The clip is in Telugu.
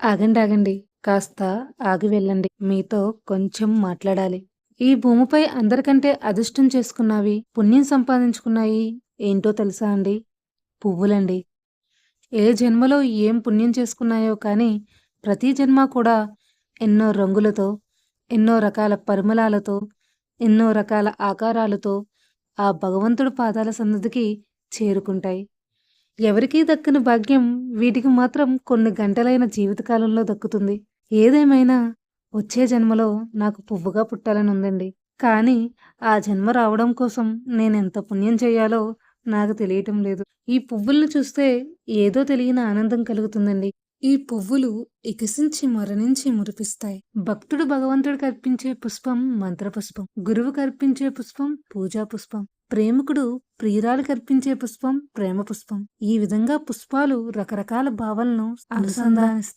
ఆగండి, ఆగండి. కాస్త ఆగి వెళ్ళండి. మీతో కొంచెం మాట్లాడాలి. ఈ భూమిపై అందరికంటే అదృష్టం చేసుకున్నవి, పుణ్యం సంపాదించుకున్నాయి ఏంటో తెలుసా అండి? పువ్వులండి. ఏ జన్మలో ఏం పుణ్యం చేసుకున్నాయో కానీ, ప్రతి జన్మ కూడా ఎన్నో రంగులతో, ఎన్నో రకాల పరిమళాలతో, ఎన్నో రకాల ఆకారాలతో ఆ భగవంతుడి పాదాల సన్నిధికి చేరుకుంటాయి. ఎవరికీ దక్కని భాగ్యం వీటికి మాత్రం కొన్ని గంటలైన జీవితకాలంలో దక్కుతుంది. ఏదేమైనా వచ్చే జన్మలో నాకు పువ్వుగా పుట్టాలనుందండి. కానీ ఆ జన్మ రావడం కోసం నేనెంత పుణ్యం చేయాలో నాకు తెలియటం లేదు. ఈ పువ్వుల్ని చూస్తే ఏదో తెలియని ఆనందం కలుగుతుందండి. ఈ పువ్వులు వికసించి మరణించి మురిపిస్తాయి. భక్తుడు భగవంతుడికి అర్పించే పుష్పం మంత్రపుష్పం. గురువుకి అర్పించే పుష్పం పూజా పుష్పం. ప్రేమికుడు ప్రియురాలికి అర్పించే పుష్పం ప్రేమ పుష్పం. ఈ విధంగా పుష్పాలు రకరకాల భావనలను అనుసంధానిస్తాయి.